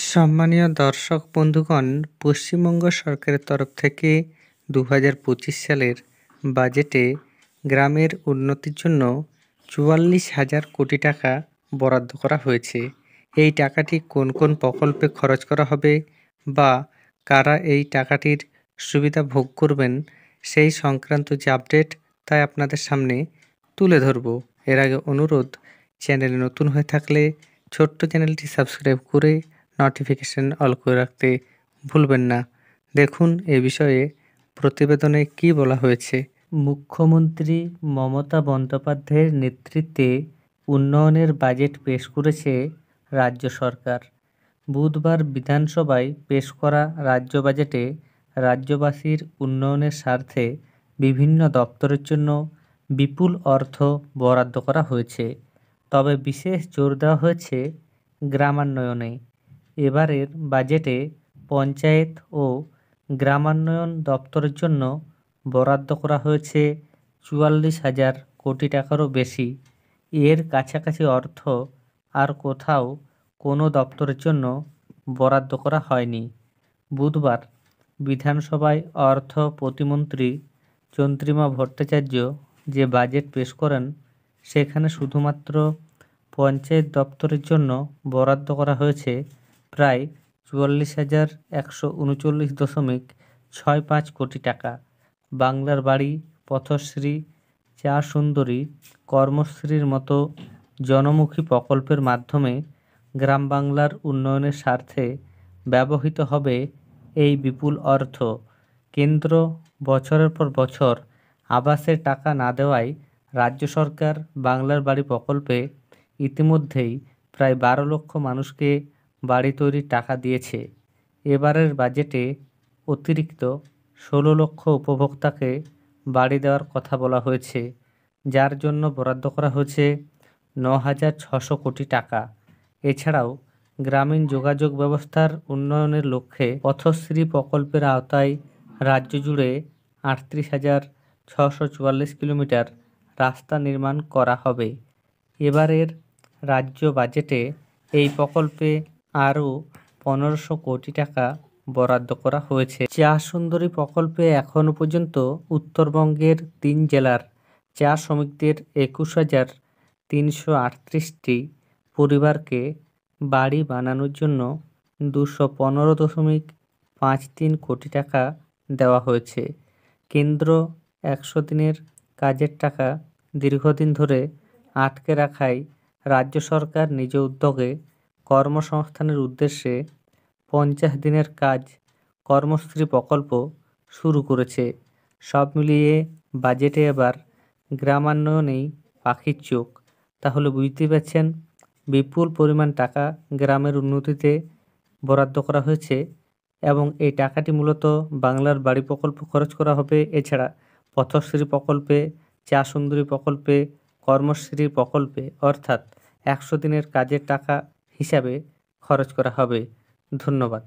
সম্মানীয় দর্শক বন্ধুগণ, পশ্চিমবঙ্গ সরকারের তরফ থেকে 2025 সালের বাজেটে গ্রামের উন্নতির জন্য 44,000 কোটি টাকা বরাদ্দ করা হয়েছে। এই টাকাটি কোন কোন প্রকল্পে খরচ করা হবে বা কারা এই টাকাটির সুবিধা ভোগ করবেন, সেই সংক্রান্ত যে আপডেট তাই আপনাদের সামনে তুলে ধরব। এর আগে অনুরোধ, চ্যানেলে নতুন হয়ে থাকলে ছোট্ট চ্যানেলটি সাবস্ক্রাইব করে নোটিফিকেশন অল করে রাখতে ভুলবেন না। দেখুন এ বিষয়ে প্রতিবেদনে কি বলা হয়েছে। মুখ্যমন্ত্রী মমতা বন্দ্যোপাধ্যায়ের নেতৃত্বে উন্নয়নের বাজেট পেশ করেছে রাজ্য সরকার। বুধবার বিধানসভায় পেশ করা রাজ্য বাজেটে রাজ্যবাসীর উন্নয়নের স্বার্থে বিভিন্ন দপ্তরের জন্য বিপুল অর্থ বরাদ্দ করা হয়েছে। তবে বিশেষ জোর দেওয়া হয়েছে গ্রামান্বয়নে। এবারের বাজেটে পঞ্চায়েত ও গ্রামান্বয়ন দপ্তরের জন্য বরাদ্দ করা হয়েছে 44,000 কোটি টাকারও বেশি। এর কাছাকাছি অর্থ আর কোথাও কোনো দপ্তরের জন্য বরাদ্দ করা হয়নি। বুধবার বিধানসভায় অর্থ প্রতিমন্ত্রী চন্দ্রিমা ভট্টাচার্য যে বাজেট পেশ করেন, সেখানে শুধুমাত্র পঞ্চায়েত দপ্তরের জন্য বরাদ্দ করা হয়েছে প্রায় 44,139.65 কোটি টাকা। বাংলার বাড়ি, পথশ্রী, চা সুন্দরী, কর্মশ্রীর মতো জনমুখী প্রকল্পের মাধ্যমে গ্রাম বাংলার উন্নয়নের স্বার্থে ব্যবহৃত হবে এই বিপুল অর্থ। কেন্দ্র বছরের পর বছর আবাসের টাকা না দেওয়ায় রাজ্য সরকার বাংলার বাড়ি প্রকল্পে ইতিমধ্যেই প্রায় 12 লক্ষ মানুষকে বাড়ি তৈরির টাকা দিয়েছে। এবারের বাজেটে অতিরিক্ত 16 লক্ষ উপভোক্তাকে বাড়ি দেওয়ার কথা বলা হয়েছে, যার জন্য বরাদ্দ করা হয়েছে 9,600 কোটি টাকা। এছাড়াও গ্রামীণ যোগাযোগ ব্যবস্থার উন্নয়নের লক্ষ্যে পথশ্রী প্রকল্পের আওতায় রাজ্য জুড়ে 38,644 কিলোমিটার রাস্তা নির্মাণ করা হবে। এবারের রাজ্য বাজেটে এই প্রকল্পে আরও 1,500 কোটি টাকা বরাদ্দ করা হয়েছে। চা সুন্দরী প্রকল্পে এখনও পর্যন্ত উত্তরবঙ্গের 3 জেলার চা শ্রমিকদের 21,338টি পরিবারকে বাড়ি বানানোর জন্য 215.53 কোটি টাকা দেওয়া হয়েছে। কেন্দ্র 100 দিনের কাজের টাকা দীর্ঘদিন ধরে আটকে রাখায় রাজ্য সরকার নিজ উদ্যোগে কর্মসংস্থানের উদ্দেশ্যে 50 দিনের কাজ কর্মশ্রী প্রকল্প শুরু করেছে। সব মিলিয়ে বাজেটে এবার গ্রামান্বয়নেই পাখির চোখ। তাহলে বুঝতেই পারছেন, বিপুল পরিমাণ টাকা গ্রামের উন্নতিতে বরাদ্দ করা হয়েছে এবং এই টাকাটি মূলত বাংলার বাড়ি প্রকল্প খরচ করা হবে। এছাড়া পথশ্রী প্রকল্পে, চা সুন্দরী প্রকল্পে, কর্মশ্রী প্রকল্পে অর্থাৎ 100 দিনের কাজের টাকা হিসাবে খরচ করা হবে। ধন্যবাদ।